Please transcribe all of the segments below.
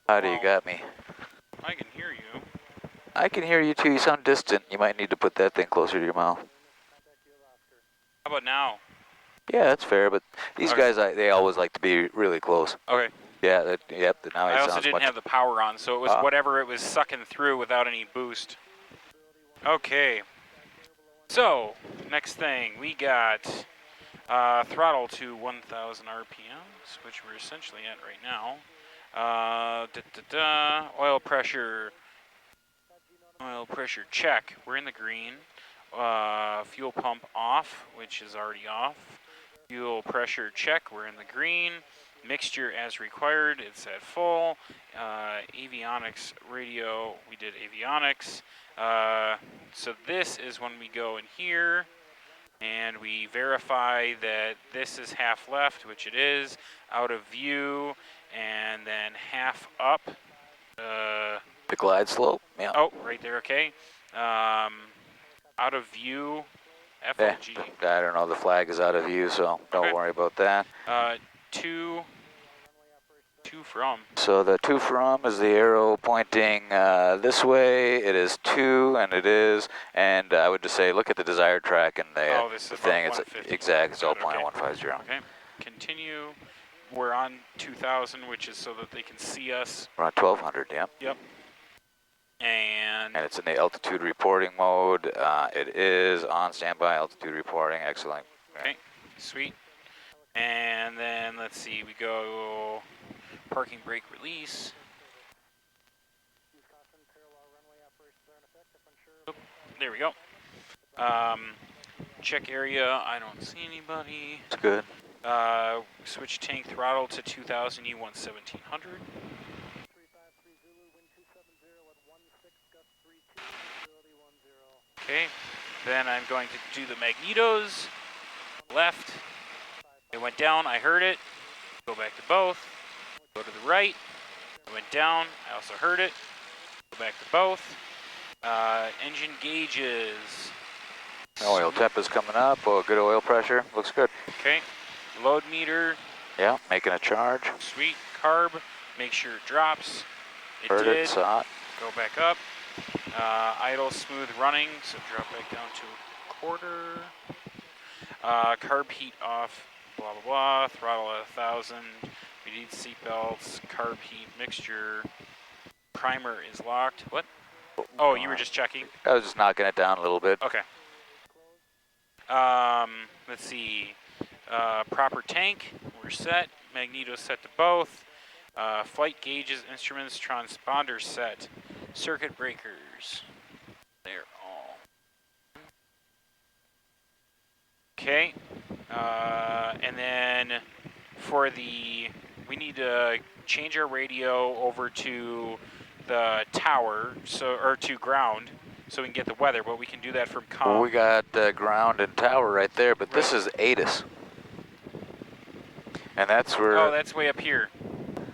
How do you got me? I can hear you. I can hear you too. You sound distant. You might need to put that thing closer to your mouth. How about now? Yeah, that's fair, but these Okay. guys, they always like to be really close. Okay. Yeah, yep, now it I also sounds didn't much... have the power on, so it was whatever it was sucking through without any boost. Okay. So, next thing, we got throttle to 1,000 RPMs, which we're essentially at right now. Oil pressure check, we're in the green. Fuel pump off, which is already off. Fuel pressure check, we're in the green. Mixture as required, it's at full. Avionics radio, we did avionics. So this is when we go in here and we verify that this is half left, which it is, out of view, and then half up. The glide slope, yeah. Oh, right there, okay. Out of view, FLG. I don't know, the flag is out of view, so don't worry about that. To from. So the to from is the arrow pointing this way. It is to, and it is, and I would just say look at the desired track and the thing. It's exact. It's 0.150. Okay. Continue. We're on 2,000, which is so that they can see us. We're on 1,200. Yeah. Yep. And it's in the altitude reporting mode. It is on standby altitude reporting. Excellent. Okay. Sweet. And then let's see. We go. Parking brake release. Oh, there we go. Check area, I don't see anybody. It's good. Switch tank throttle to 2000 E1 1700. Okay, then I'm going to do the magnetos. Left. It went down, I heard it. Go back to both. Go to the right. It went down, I also heard it. Go back to both. Engine gauges. Oil temp is coming up. Oh, good oil pressure. Looks good. Okay. Load meter. Yeah, making a charge. Sweet. Carb. Make sure it drops. It heard did. It, saw it. Go back up. Idle, smooth running, so drop back down to a quarter. Carb heat off, blah, blah, blah. Throttle at 1,000. We need seat belts, carb heat mixture. Primer is locked. What? Oh, you were just checking? I was just knocking it down a little bit. Okay. Let's see. Proper tank, we're set. Magneto set to both. Flight gauges, instruments, transponders set. Circuit breakers. They're all. Okay. And then for the, we need to change our radio over to the tower, or to ground, so we can get the weather, but we can do that from comm. Well, we got ground and tower right there, but this is ATIS. And that's where... Oh, that's way up here.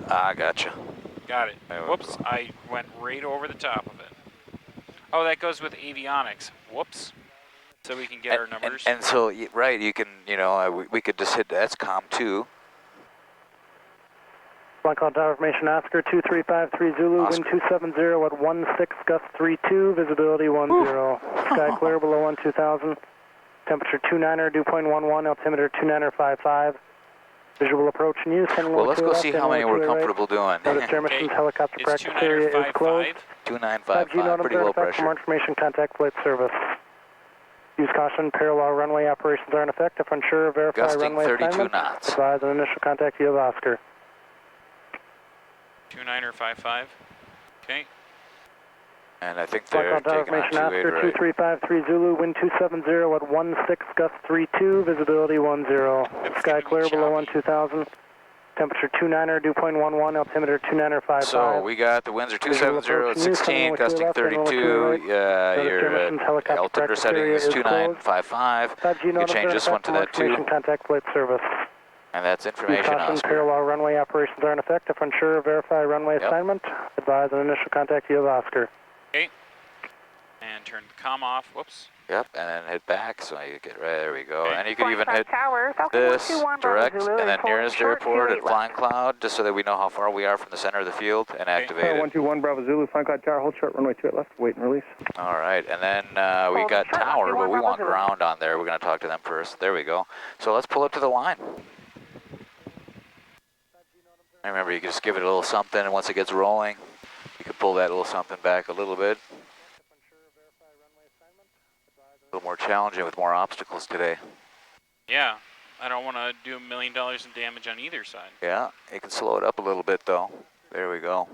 Ah, gotcha. Got it. Whoops, I went right over the top of it. Oh, that goes with avionics. Whoops. So we can get our numbers. And so, right, you can, you know, we could just hit, that's COM 2. Flight call tower information, Oscar 2353 Zulu, wind 270 at 16, gust 32, visibility 10. Sky clear below 12,000. Temperature 29er, dew point 11, altimeter 29er55. Visual approach and use. Well, let's go see how many we're comfortable doing. Notice Jermison's helicopter practice area is closed. 2955, pretty low pressure. For more information, contact flight service. Use caution, parallel runway operations are in effect. If unsure, verify Gusting runway 32 assignment. knots. Advise an initial contact via Oscar. 29er55. Okay. And I think they're taking on 28 Oscar right. 2353 Zulu, wind 270 at 16, gust 32, visibility 10. Sky clear below 12,000. Temperature 29er, dew point 11, altimeter 29er55. So we got the winds are 270 at 16, gusting 32. Your altimeter setting is 2955. You can change this one to that too. Contact flight service. And that's information, Oscar. Parallel runway operations are in effect. If unsure, verify runway assignment. Advise an initial contact via Oscar. Okay. And then turn the comm off. Whoops. Yep, and then hit back, so you get right, there we go. Okay. And you can even hit Tower, this, 121, direct, Zulu, and then nearest airport at left. Flying Cloud, just so that we know how far we are from the center of the field, and activate it. 121 Bravo Zulu, Flying Cloud Tower, hold short, runway 28 left, wait and release. All right, and then we got tower, but we want ground on there. We're going to talk to them first. There we go. So let's pull up to the line. And remember, you can just give it a little something, and once it gets rolling, you can pull that little something back a little bit. A little more challenging with more obstacles today. Yeah, I don't want to do $1 million in damage on either side. Yeah, you can slow it up a little bit though. There we go.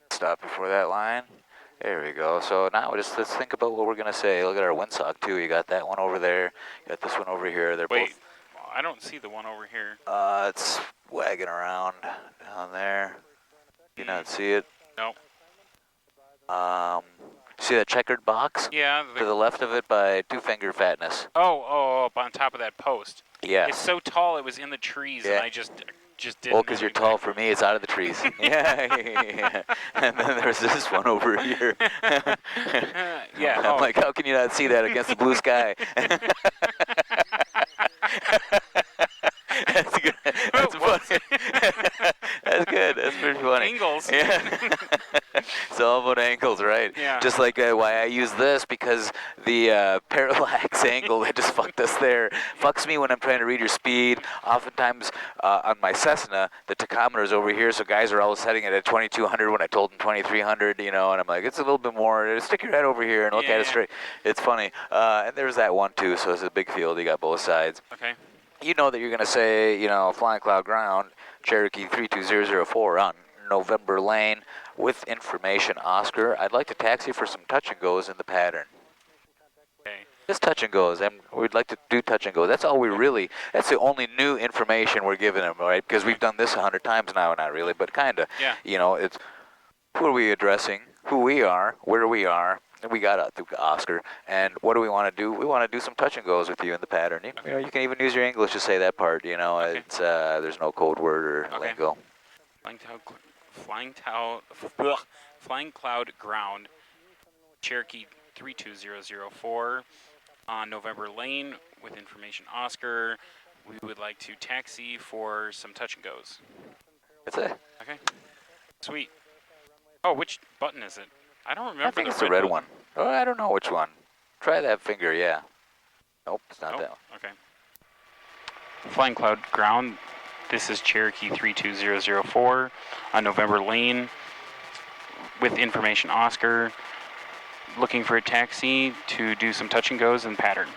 Stop before that line. There we go. So now let's think about what we're gonna say. Look at our windsock too. You got that one over there. You got this one over here. They're Wait, both. I don't see the one over here. It's wagging around down there. You not see it? Nope. See that checkered box? Yeah. To the left of it by Two Finger Fatness. Oh, up on top of that post. Yeah. It's so tall it was in the trees, and I just didn't. Well, because you're tall for me, it's out of the trees. Yeah. And then there's this one over here. Yeah. I'm like, how can you not see that against the blue sky? That's good. That's funny. That's good. That's pretty funny. Angles. Yeah. It's all about angles, right? Yeah. Just like why I use this, because the parallax angle that just fucked us there fucks me when I'm trying to read your speed. Oftentimes on my Cessna, the tachometer's over here, so guys are always setting it at 2200 when I told them 2300, you know, and I'm like, it's a little bit more. Stick your head over here and look at it straight. It's funny. And there's that one too, so it's a big field. You got both sides. Okay. You know that you're going to say, you know, Flying Cloud ground, Cherokee 32004 on November lane with information, Oscar. I'd like to taxi for some touch and goes in the pattern. Okay. Just touch and goes, and we'd like to do touch and goes. That's all we really, that's the only new information we're giving them, right? Because we've done this 100 times now, not really, but kind of. Yeah. You know, it's who are we addressing, who we are, where we are. We got Oscar, and what do we want to do? We want to do some touch and goes with you in the pattern. You know, you can even use your English to say that part. You know, it's there's no code word or lingo. Flying Cloud ground, Cherokee 32004 on November lane with information, Oscar. We would like to taxi for some touch and goes. That's it. Okay. Sweet. Oh, which button is it? I don't remember. I think it's the red one. Oh, I don't know which one. Try that finger, yeah. Nope, it's not that one. Okay. Flying Cloud ground, this is Cherokee 32004 on November lane with information, Oscar. Looking for a taxi to do some touch and goes in pattern.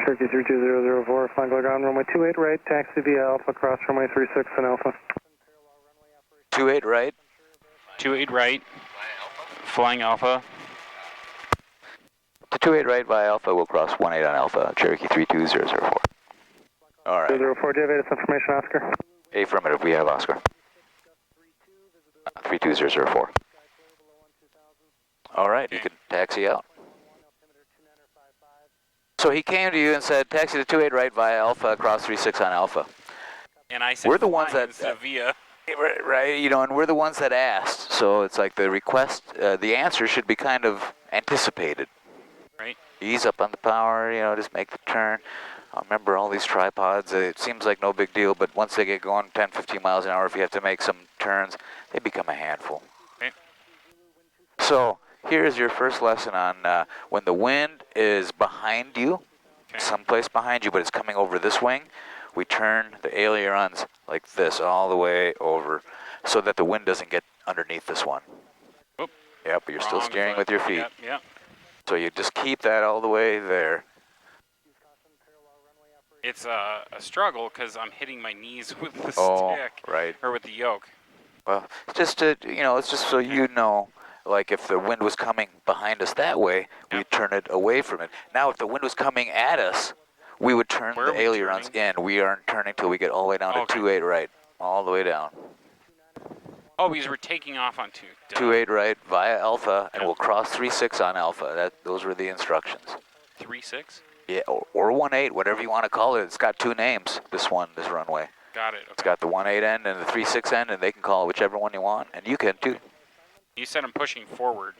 Cherokee 32004, Flying Cloud ground, runway 28 right, taxi via Alpha, cross runway 36 and Alpha. 28 right. 28 right, flying Alpha. To 28 right via Alpha, we'll cross 18 on Alpha, Cherokee 32004. All right. 004, do you have information, Oscar? Affirmative, we have Oscar. 32004. All right, you can taxi out. So he came to you and said, taxi to 28 right via Alpha, cross 36 on Alpha. And I said, we're the ones that via. Right, you know, and we're the ones that asked. So it's like the request, the answer should be kind of anticipated. Right. Ease up on the power, you know, just make the turn. Remember all these tripods, it seems like no big deal, but once they get going 10, 15 miles an hour, if you have to make some turns, they become a handful. Okay. So here's your first lesson on when the wind is behind you, someplace behind you, but it's coming over this wing, we turn the ailerons like this all the way over so that the wind doesn't get underneath this one. Oop. Yep, but you're still steering with your feet. Yep. So you just keep that all the way there. It's a struggle because I'm hitting my knees with the stick. Right. Or with the yoke. Well, just to, you know, it's just so you know, like if the wind was coming behind us that way, we'd turn it away from it. Now if the wind was coming at us, we would turn the ailerons in. We aren't turning till we get all the way down to 28 right, all the way down. Oh, because we're taking off on 28 right via Alpha, and we'll cross 36 on Alpha. Those were the instructions. 36? Yeah, or 18, whatever you want to call it. It's got two names, this runway. Got it. It's Okay. got the 18 end and the 36 end, and they can call it whichever one you want, and you can too. You said I'm pushing forward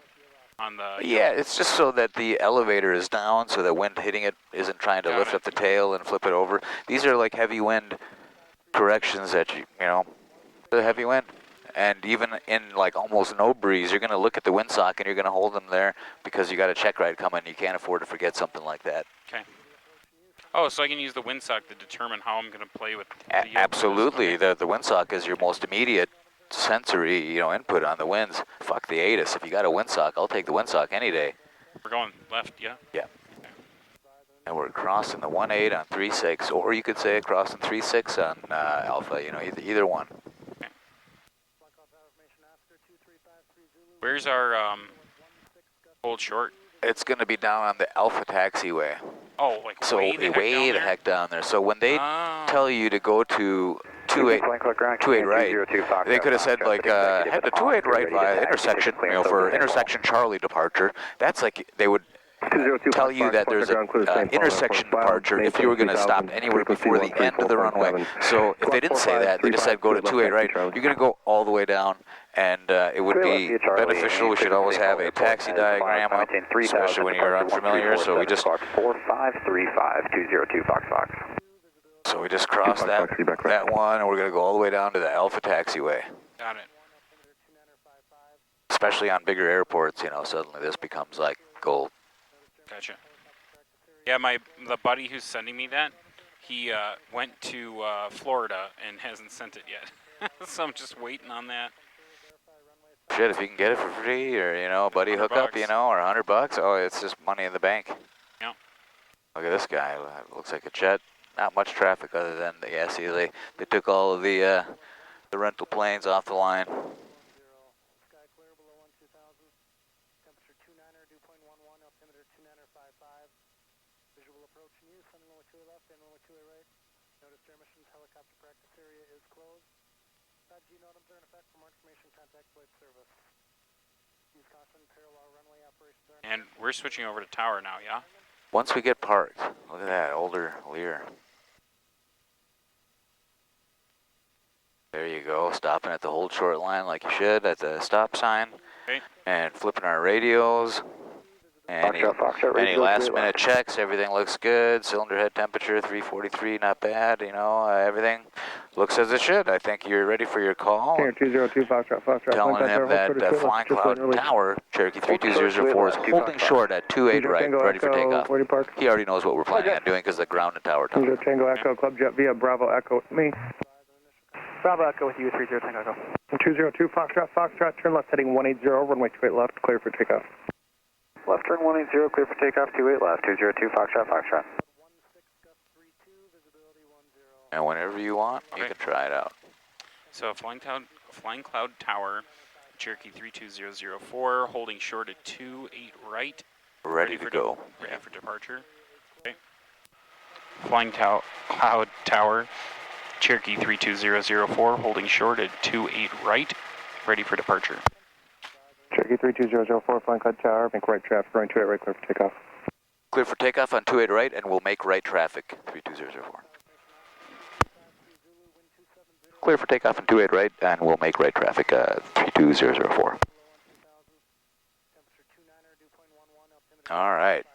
on the... Yeah, it's just so that the elevator is down, so that wind hitting it isn't trying to Got lift it. up the tail and flip it over. These are like heavy wind corrections that you know, the heavy wind. And even in like almost no breeze, you're going to look at the windsock and you're going to hold them there because you got a check ride coming. You can't afford to forget something like that. Okay. Oh, so I can use the windsock to determine how I'm going to play with the yoke. Absolutely. Okay. The windsock is your most immediate sensory, input on the winds. Fuck the ATIS. If you got a windsock, I'll take the windsock any day. We're going left, yeah? Yeah. And we're crossing the 18 on 36, or you could say crossing 36 on Alpha, either one. Okay. Where's our hold short? It's going to be down on the Alpha taxiway. Oh, like So way the heck down there? down there. So when they tell you to go to 28 right, they could have said like head to 28 right via intersection, for intersection Charlie departure. That's like they would tell you that there's an intersection departure if you were going to stop anywhere before the end of the runway. So if they didn't say that, they just said go to 28 right, you're going to go all the way down, and it would be beneficial. We should always have a taxi diagram up, especially when you're unfamiliar, so we just... 4535-202 Fox. So we just crossed that one, and we're going to go all the way down to the Alpha taxiway. Got it. Especially on bigger airports, suddenly this becomes like gold. Gotcha. Yeah, the buddy who's sending me that, he went to Florida and hasn't sent it yet. So I'm just waiting on that. Shit, if you can get it for free, or a buddy hookup, $100. or $100, oh, it's just money in the bank. Yep. Look at this guy. Looks like a jet. Not much traffic other than see, they took all of the rental planes off the line. And we're switching over to tower now, yeah? Once we get parked, look at that older Lear. There you go, stopping at the hold short line like you should at the stop sign. Okay. And flipping our radios. Any last minute checks, everything looks good. Cylinder head temperature 343, not bad, everything looks as it should. I think you're ready for your call. 202 Foxtrot. Telling him that Flying Cloud Tower, Cherokee 32004, is holding short at 28 right, ready for takeoff. He already knows what we're planning on doing because the ground and tower tunnel. Tango Echo, Club Jet via Bravo Echo, me. Bravo Echo with you, 30 Tango Echo. 202 Foxtrot, turn left heading 180, runway 28 left, clear for takeoff. Left turn 180, clear for takeoff, 28 left, 202 Foxtrot. And whenever you want, you can try it out. So Flying Cloud Tower, Cherokee 32004, holding short at 28 right. Ready to go. Ready for departure. Okay. Flying Cloud Tower, Cherokee 32004, holding short at 28 right. Ready for departure. Cherokee 32004, Flying Cloud Tower, make right traffic, running 28 right, clear for takeoff. Clear for takeoff on 28 right, and we'll make right traffic, 32004. Clear for takeoff on 28 right, and we'll make right traffic, 32004. All right.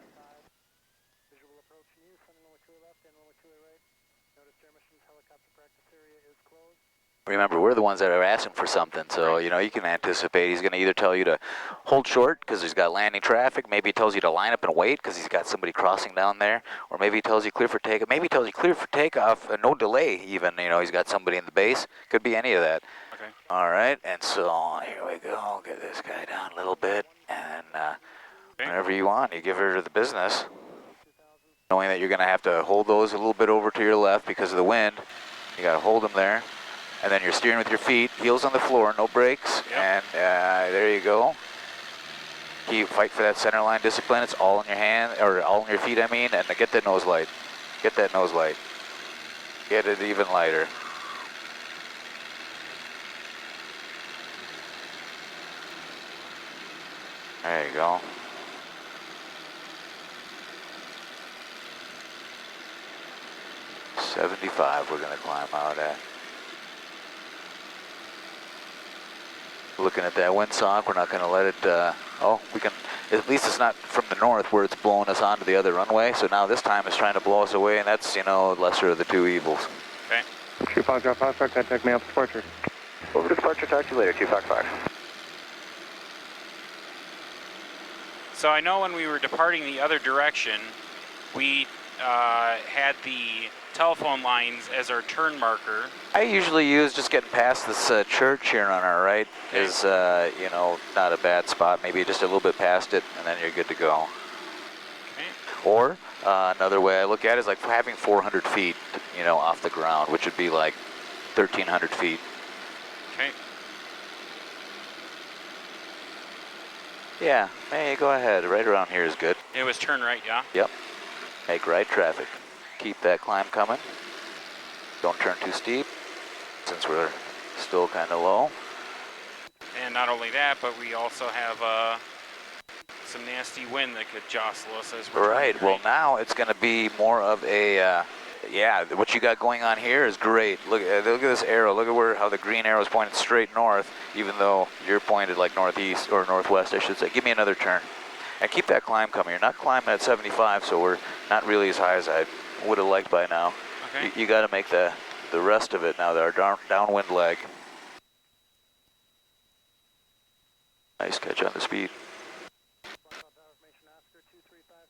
Remember, we're the ones that are asking for something, so, you can anticipate he's going to either tell you to hold short because he's got landing traffic, maybe he tells you to line up and wait because he's got somebody crossing down there, or maybe he tells you clear for takeoff, maybe he tells you clear for takeoff, no delay even, he's got somebody in the base, could be any of that. Okay. All right, and so here we go, get this guy down a little bit, and whenever you want, you give her the business, knowing that you're going to have to hold those a little bit over to your left because of the wind, you got to hold them there. And then you're steering with your feet, heels on the floor, no brakes, and there you go. Fight for that center line discipline. It's all in your hand, or all in your feet, I mean, and get that nose light. Get that nose light. Get it even lighter. There you go. 75 we're gonna climb out at. Looking at that windsock, we're not gonna let it, oh, we can, at least it's not from the north where it's blowing us onto the other runway, so now this time it's trying to blow us away, and that's, you know, lesser of the two evils. Okay. 2 Foxtrot, Foxtrot, contact me up departure. Over to departure, talk to you later, 2 Fox 5. So I know when we were departing the other direction, we had the telephone lines as our turn marker. I usually use just getting past this church here on our right is, you know, not a bad spot. Maybe just a little bit past it, and then you're good to go. Okay. Or another way I look at it is like having 400 feet, you know, off the ground, which would be like 1,300 feet. Okay. Yeah, hey, go ahead. Right around here is good. It was turn right, yeah? Yep. Make right traffic. Keep that climb coming. Don't turn too steep, since we're still kind of low. And not only that, but we also have some nasty wind that could jostle us as we're Right. turning Well, now it's going to be more of a, yeah, what you got going on here is great. Look at this arrow. Look at how the green arrow is pointed straight north, even though you're pointed like northeast or northwest, I should say. Give me another turn. And keep that climb coming. You're not climbing at 75, so we're not really as high as I would have liked by now. Okay. You got to make the rest of it now. Our downwind leg. Nice catch on the speed.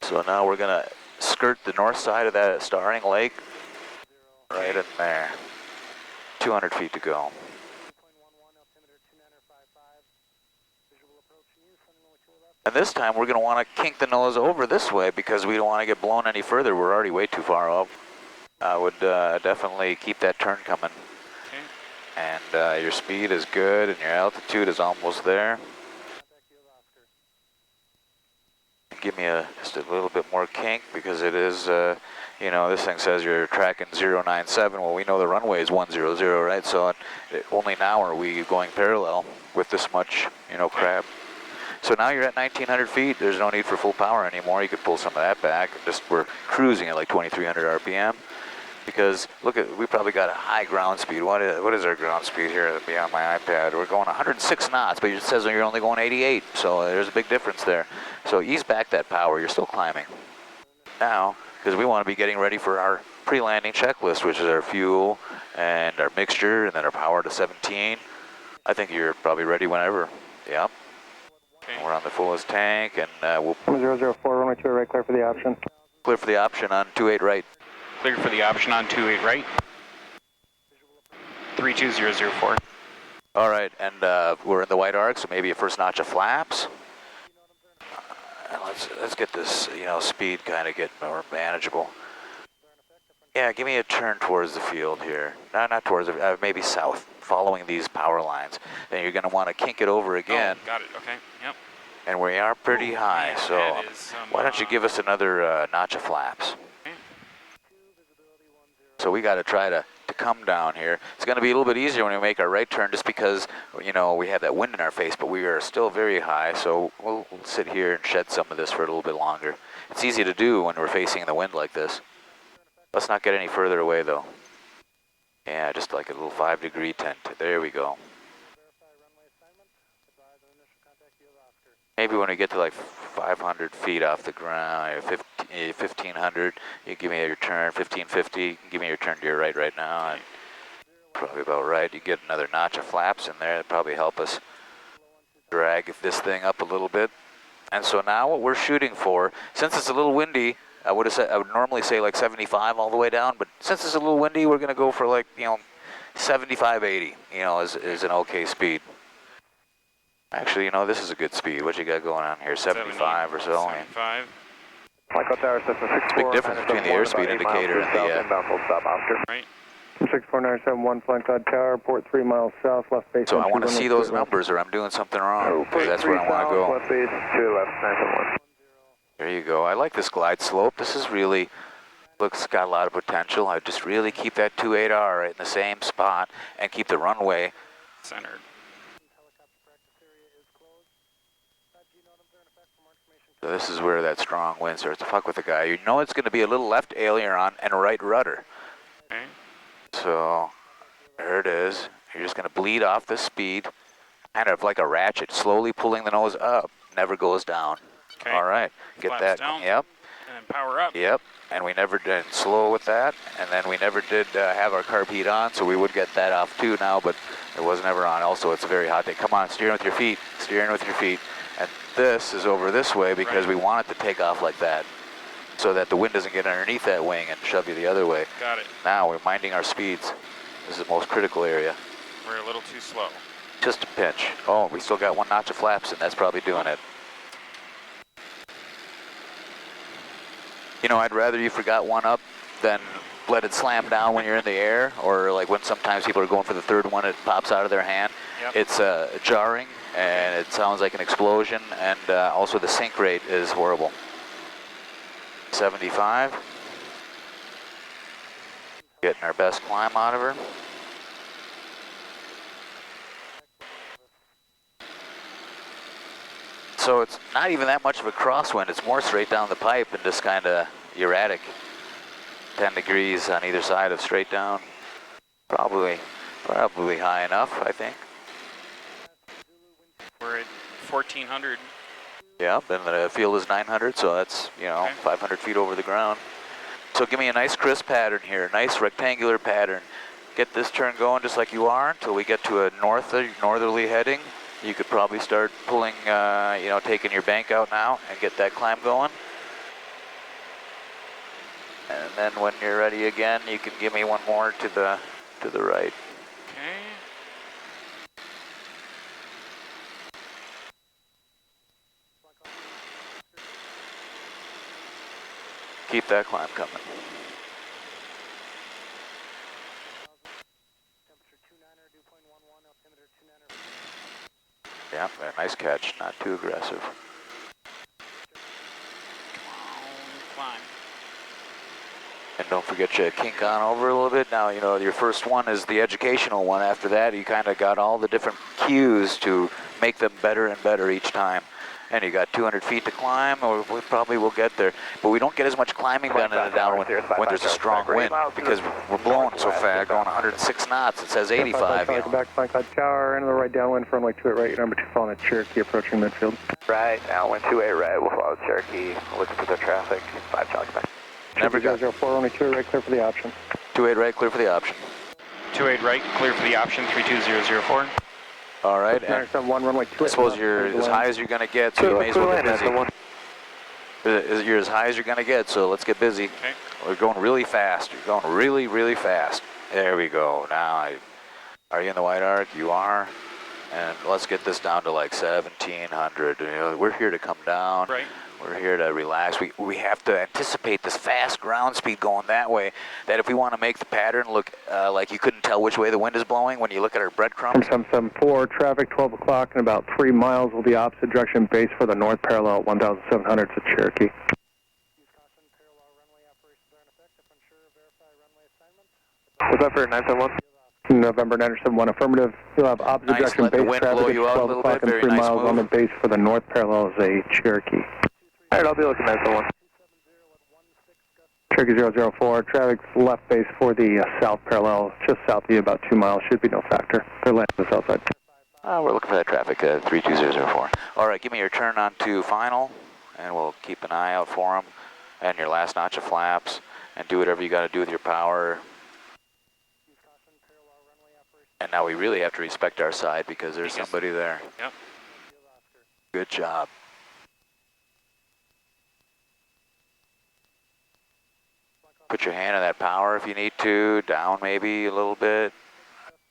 So now we're going to skirt the north side of that Starring Lake. Right in there. 200 feet to go. And this time we're going to want to kink the nose over this way because we don't want to get blown any further. We're already way too far up. I would definitely keep that turn coming. Okay. And your speed is good and your altitude is almost there. Give me just a little bit more kink because it is, you know, this thing says you're tracking 097. Well, we know the runway is 100, right? So only now are we going parallel with this much, you know, crab. So now you're at 1,900 feet. There's no need for full power anymore. You could pull some of that back. We're cruising at like 2,300 RPM. Because look at, we probably got a high ground speed. What is our ground speed here? It'll be on my iPad. We're going 106 knots, but it says you're only going 88. So there's a big difference there. So ease back that power. You're still climbing. Now, because we want to be getting ready for our pre-landing checklist, which is our fuel and our mixture, and then our power to 17. I think you're probably ready whenever. Yep. Okay. We're on the fullest tank, and we'll 004, runway 2 right, clear for the option. clear for the option on 28 right. Clear for the option on 28 right. 32004. All right, and we're in the white arc, so maybe a first notch of flaps. And let's get this, you know, speed kind of get more manageable. Yeah, give me a turn towards the field here. No, not towards the, maybe south, following these power lines. Then you're going to want to kink it over again. Oh, got it. Okay. Yep. And we are pretty high, man, so that is some, why don't you give us another notch of flaps? Okay. So we got to try to come down here. It's going to be a little bit easier when we make our right turn just because, you know, we have that wind in our face, but we are still very high, so we'll sit here and shed some of this for a little bit longer. It's easy to do when we're facing the wind like this. Let's not get any further away, though. Yeah, just like a little 5-degree tint. There we go. Maybe when we get to like 500 feet off the ground, 1,500, you give me your turn, 1,550, give me your turn to your right now. And probably about right. You get another notch of flaps in there. That'd probably help us drag this thing up a little bit. And so now what we're shooting for, since it's a little windy, I would normally say like 75 all the way down, but since it's a little windy, we're gonna go for like, you know, 75, 80, you know, is an okay speed. Actually, you know, this is a good speed. What you got going on here? 75 or so? 75. Michael Tower, System 64. Big difference between the airspeed indicator and the... Inbound full stop, Oscar. Right. 64971, Flank Cloud Tower, port 3 miles south, left base. So I want to see those numbers or I'm doing something wrong, because that's where I want to go. Left base, 2 left, 971. There you go. I like this glide slope. This is really, looks got a lot of potential. I just really keep that 28R right in the same spot and keep the runway Centered. So this is where that strong wind starts to fuck with the guy. You know it's going to be a little left aileron and right rudder. Okay. So there it is. You're just going to bleed off the speed, kind of like a ratchet, slowly pulling the nose up. Never goes down. Okay. All right. Get Flaps that. down. Yep. And then power up. Yep. And we never did slow with that. And then we never did have our carb heat on, so we would get that off too now, but it was never on. Also, it's a very hot day. Come on, steer in with your feet. Steer in with your feet. And this is over this way because Right. we want it to take off like that so that the wind doesn't get underneath that wing and shove you the other way. Got it. Now we're minding our speeds. This is the most critical area. We're a little too slow. Just a pinch. Oh, we still got one notch of flaps, and that's probably doing it. You know, I'd rather you forgot one up than let it slam down when you're in the air, or like when sometimes people are going for the third one, it pops out of their hand. Yep. It's jarring, and it sounds like an explosion, and also the sink rate is horrible. 75. Getting our best climb out of her. So it's not even that much of a crosswind, it's more straight down the pipe and just kind of erratic. 10 degrees on either side of straight down. Probably high enough, I think. We're at 1400. Yep, and the field is 900, so that's, you know, Okay. 500 feet over the ground. So give me a nice crisp pattern here, nice rectangular pattern. Get this turn going just like you are until we get to a northerly heading. You could probably start pulling, you know, taking your bank out now and get that climb going. And then when you're ready again, you can give me one more to the right. Okay. Keep that climb coming. Yeah, nice catch, not too aggressive. Climb. And don't forget you kink on over a little bit. Now, you know, your first one is the educational one. After that, you kind of got all the different cues to make them better and better each time. And you got 200 feet to climb, or we probably will get there. But we don't get as much climbing done in the downwind when there's a strong wind because we're blowing so fast, going 106 knots. It says 85, you know. Back flank left tower, into the right downwind, firm like 28 right, number 2 following at Cherokee, approaching midfield. Right, downwind 28 right, we'll follow Cherokee, looking for the traffic, 5 Charlie back. Never got 004, only 28 right, clear for the option. 28 right, clear for the option. 28 right, clear for the option, 32004. All right, and 971, runway 28. I suppose you're as high as you're going to get, so you may as well get busy. You're as high as you're going to get, so let's get busy. Okay. We're going really fast. You're going really, really fast. There we go. Now, are you in the white arc? You are. And let's get this down to like 1700. You know, we're here to come down. Right. We're here to relax. We have to anticipate this fast ground speed going that way, that if we want to make the pattern look like you couldn't tell which way the wind is blowing when you look at our breadcrumbs. 774, traffic 12 o'clock in about 3 miles will be opposite direction base for the north parallel 1700 to Cherokee. What's that for 971? November 971, affirmative. You'll have opposite Nice, direction let the base wind traffic blow at you out a 12 little o'clock bit. and Very 3 nice miles on the move. base for the north parallel is a Cherokee. Alright, I'll be looking at 971. Cherokee 004, traffic's left base for the south parallel, just south of you, about 2 miles, should be no factor. They're landing on the south side. We're looking for that traffic, 32004. All right, give me your turn on to final, and we'll keep an eye out for them, and your last notch of flaps, and do whatever you got to do with your power. And now we really have to respect our side because there's somebody there. Yep. Good job. Put your hand on that power if you need to, down maybe a little bit.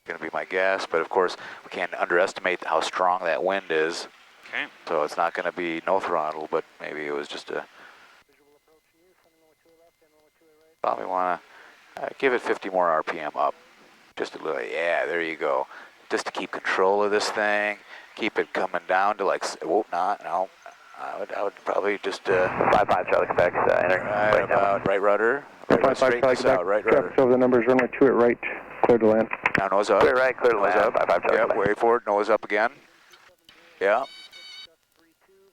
Gonna be my guess, but of course we can't underestimate how strong that wind is. Okay. So it's not gonna be no throttle, but maybe it was just a... Probably wanna give it 50 more RPM up. Just a little, yeah, there you go. Just to keep control of this thing, keep it coming down to like, whoop, not, no. I would probably just... 55 Charlie Quebec, entering right about right rudder. Right, straighten this out, right rudder. Traffic's over the numbers, runway 28 right, clear to land. Now nose up. Clear right, clear to Nose land, up. 55 Charlie Yep, Quebec. wait for it, nose up again. Yeah.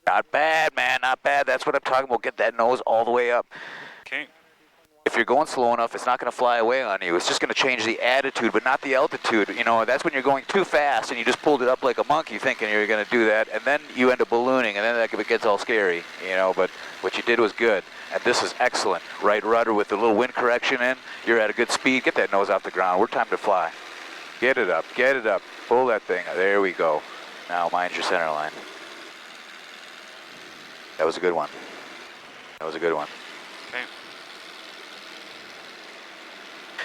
Not bad, man, not bad. That's what I'm talking about. Get that nose all the way up. Okay. if you're going slow enough, it's not going to fly away on you. It's just going to change the attitude, but not the altitude. You know, that's when you're going too fast and you just pulled it up like a monkey thinking you're going to do that, and then you end up ballooning, and then that gets all scary, you know, but what you did was good. And this is excellent. Right rudder with the little wind correction in. You're at a good speed. Get that nose off the ground. We're time to fly. Get it up. Get it up. Pull that thing. There we go. Now mind your center line. That was a good one. That was a good one. Okay.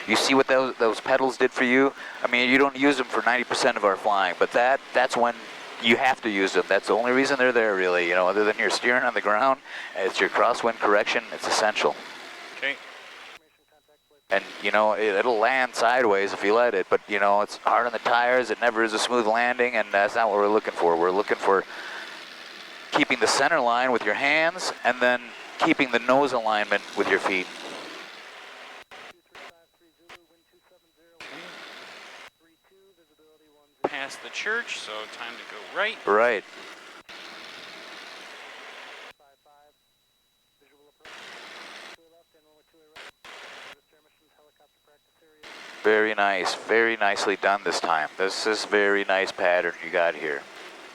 You see what those pedals did for you? I mean, you don't use them for 90% of our flying, but that's when you have to use them. That's the only reason they're there, really. You know, other than you're steering on the ground, it's your crosswind correction. It's essential. Okay. And, you know, it'll land sideways if you let it, but, you know, it's hard on the tires. It never is a smooth landing, and that's not what we're looking for. We're looking for keeping the center line with your hands and then keeping the nose alignment with your feet. Past the church, so time to go right. Right. Very nice. Very nicely done this time. This is very nice pattern you got here.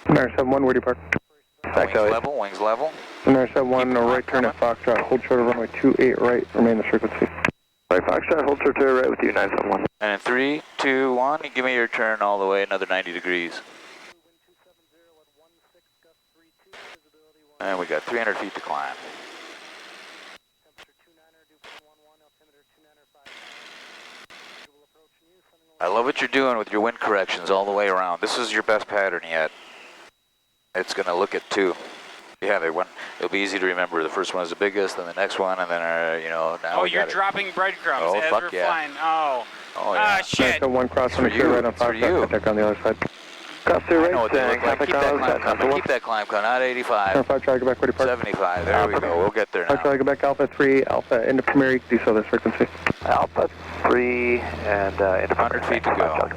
Center 71, where do you park? Wings level, wings level. Center 71, right turn at Foxtrot, hold short of runway 28 right, remain the frequency. Right, Foxtrot, hold short to right with you, 971. And in 3, 2, 1, give me your turn all the way another 90 degrees. And we got 300 feet to climb. I love what you're doing with your wind corrections all the way around. This is your best pattern yet. It's going to look at 2. Yeah, it'll be easy to remember. The first one is the biggest, and the next one, and then, you know, now Oh, you're dropping breadcrumbs as we're flying. Oh. Oh, yeah. Ah, shit. So one cross For on the you. right on For you. Foxtrot, contact on the other side. Cross to I right, know what they look like. Keep that climb coming. Alpha Keep that climb coming. Not 85. Center 5, try to go back, where do you park? 75. There we go. We'll get there Try now. to go back, Alpha 3, Alpha into Premier, diesel this frequency. Alpha 3 and into 100 feet to go.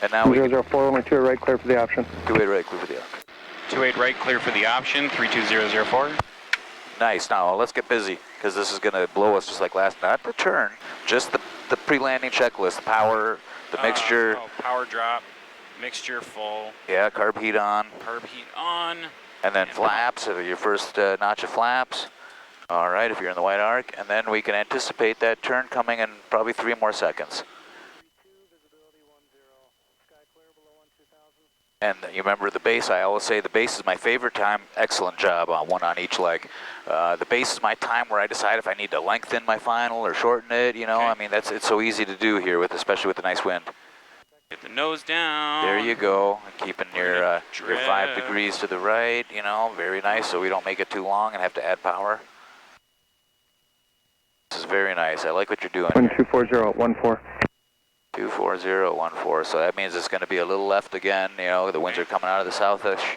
And now we can 004, only 2 right, clear for the option. do it right, clear for the option. 28 right, clear for the option, 32004. Nice. Now let's get busy, because this is going to blow us just like last. Not the turn, just the pre-landing checklist, the power, the mixture. Oh, power drop, mixture full, Yeah, carb heat on, carb heat on. and then flaps. Your first notch of flaps. All right, if you're in the white arc, and then we can anticipate that turn coming in probably 3 more seconds. And you remember the base, I always say the base is my favorite time. Excellent job on one on each leg. The base is my time where I decide if I need to lengthen my final or shorten it, you know. Okay. I mean, it's so easy to do here, especially with the nice wind. Get the nose down. There you go. Keeping your 5 drift. degrees to the right, you know, very nice, so we don't make it too long and have to add power. This is very nice. I like what you're doing. 124014. 24014, so that means it's going to be a little left again, you know, the winds are coming out of the southish.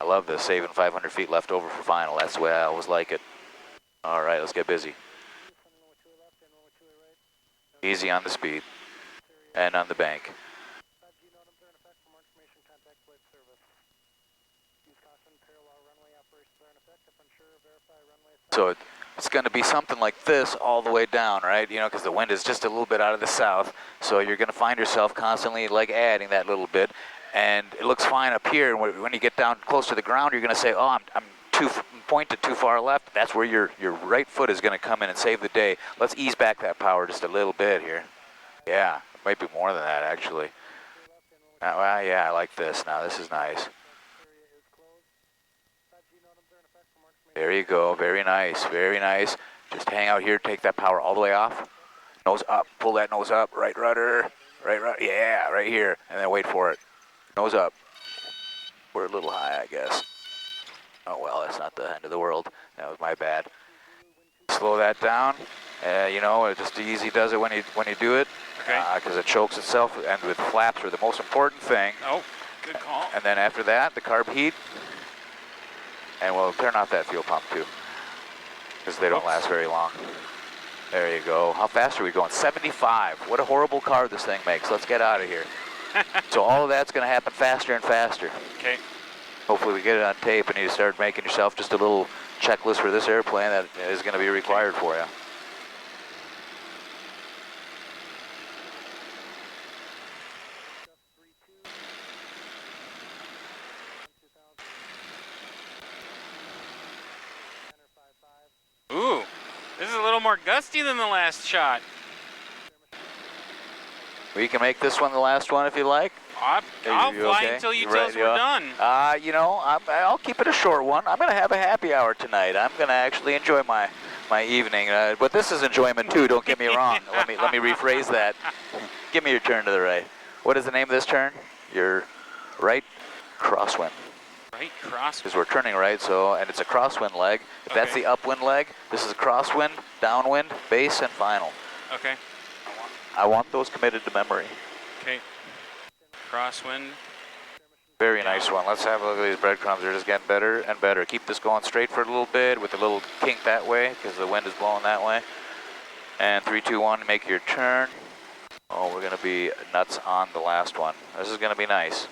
I love this, saving 500 feet left over for final. That's the way I always like it. All right, let's get busy. Easy on the speed and on the bank. So it's going to be something like this all the way down, right? You know, because the wind is just a little bit out of the south. So you're going to find yourself constantly like adding that little bit. And it looks fine up here. And when you get down close to the ground, you're going to say, oh, I'm pointed too far left. That's where your right foot is going to come in and save the day. Let's ease back that power just a little bit here. Yeah, might be more than that, actually. Well, yeah, I like this. Now, this is nice. There you go. Very nice. Very nice. Just hang out here. Take that power all the way off. Nose up. Pull that nose up. Right rudder. Right rudder. Yeah, right here. And then wait for it. Nose up. We're a little high, I guess. Oh, well, that's not the end of the world. That was my bad. Slow that down. You know, it just easy does it when you do it. Okay. Because it chokes itself. And with flaps are the most important thing. Oh, good call. And then after that, the carb heat. And we'll turn off that fuel pump too, because they don't last very long. There you go. How fast are we going? 75. What a horrible car this thing makes. Let's get out of here. So all of that's going to happen faster and faster. Okay. Hopefully we get it on tape and you start making yourself just a little checklist for this airplane that is going to be required for you. Ooh, this is a little more gusty than the last shot. We can make this one the last one if you like. I'll You fly okay? until you You tell us right, we're yeah. done. You know, I'll keep it a short one. I'm going to have a happy hour tonight. I'm going to actually enjoy my evening. But this is enjoyment too. Don't get me wrong. Let me rephrase that. Give me your turn to the right. What is the name of this turn? Your right crosswind. Right cross. Because we're turning right, and it's a crosswind leg. If that's Okay. the upwind leg, this is a crosswind, downwind, base, and final. Okay. I want those committed to memory. Okay. Crosswind. Very nice one. Let's have a look at these breadcrumbs. They're just getting better and better. Keep this going straight for a little bit with a little kink that way because the wind is blowing that way. And 3, 2, 1, make your turn. Oh, we're going to be nuts on the last one. This is going to be nice.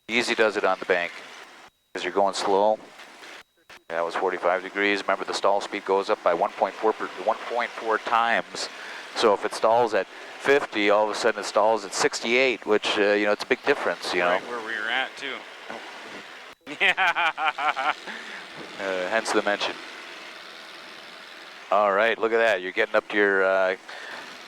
Easy does it on the bank because you're going slow. That was 45 degrees. Remember, the stall speed goes up by 1.4 times. So if it stalls at 50, all of a sudden it stalls at 68, which, you know, it's a big difference, you know. Right where we were at, too. Yeah. Hence the mention. All right, look at that. You're getting up to your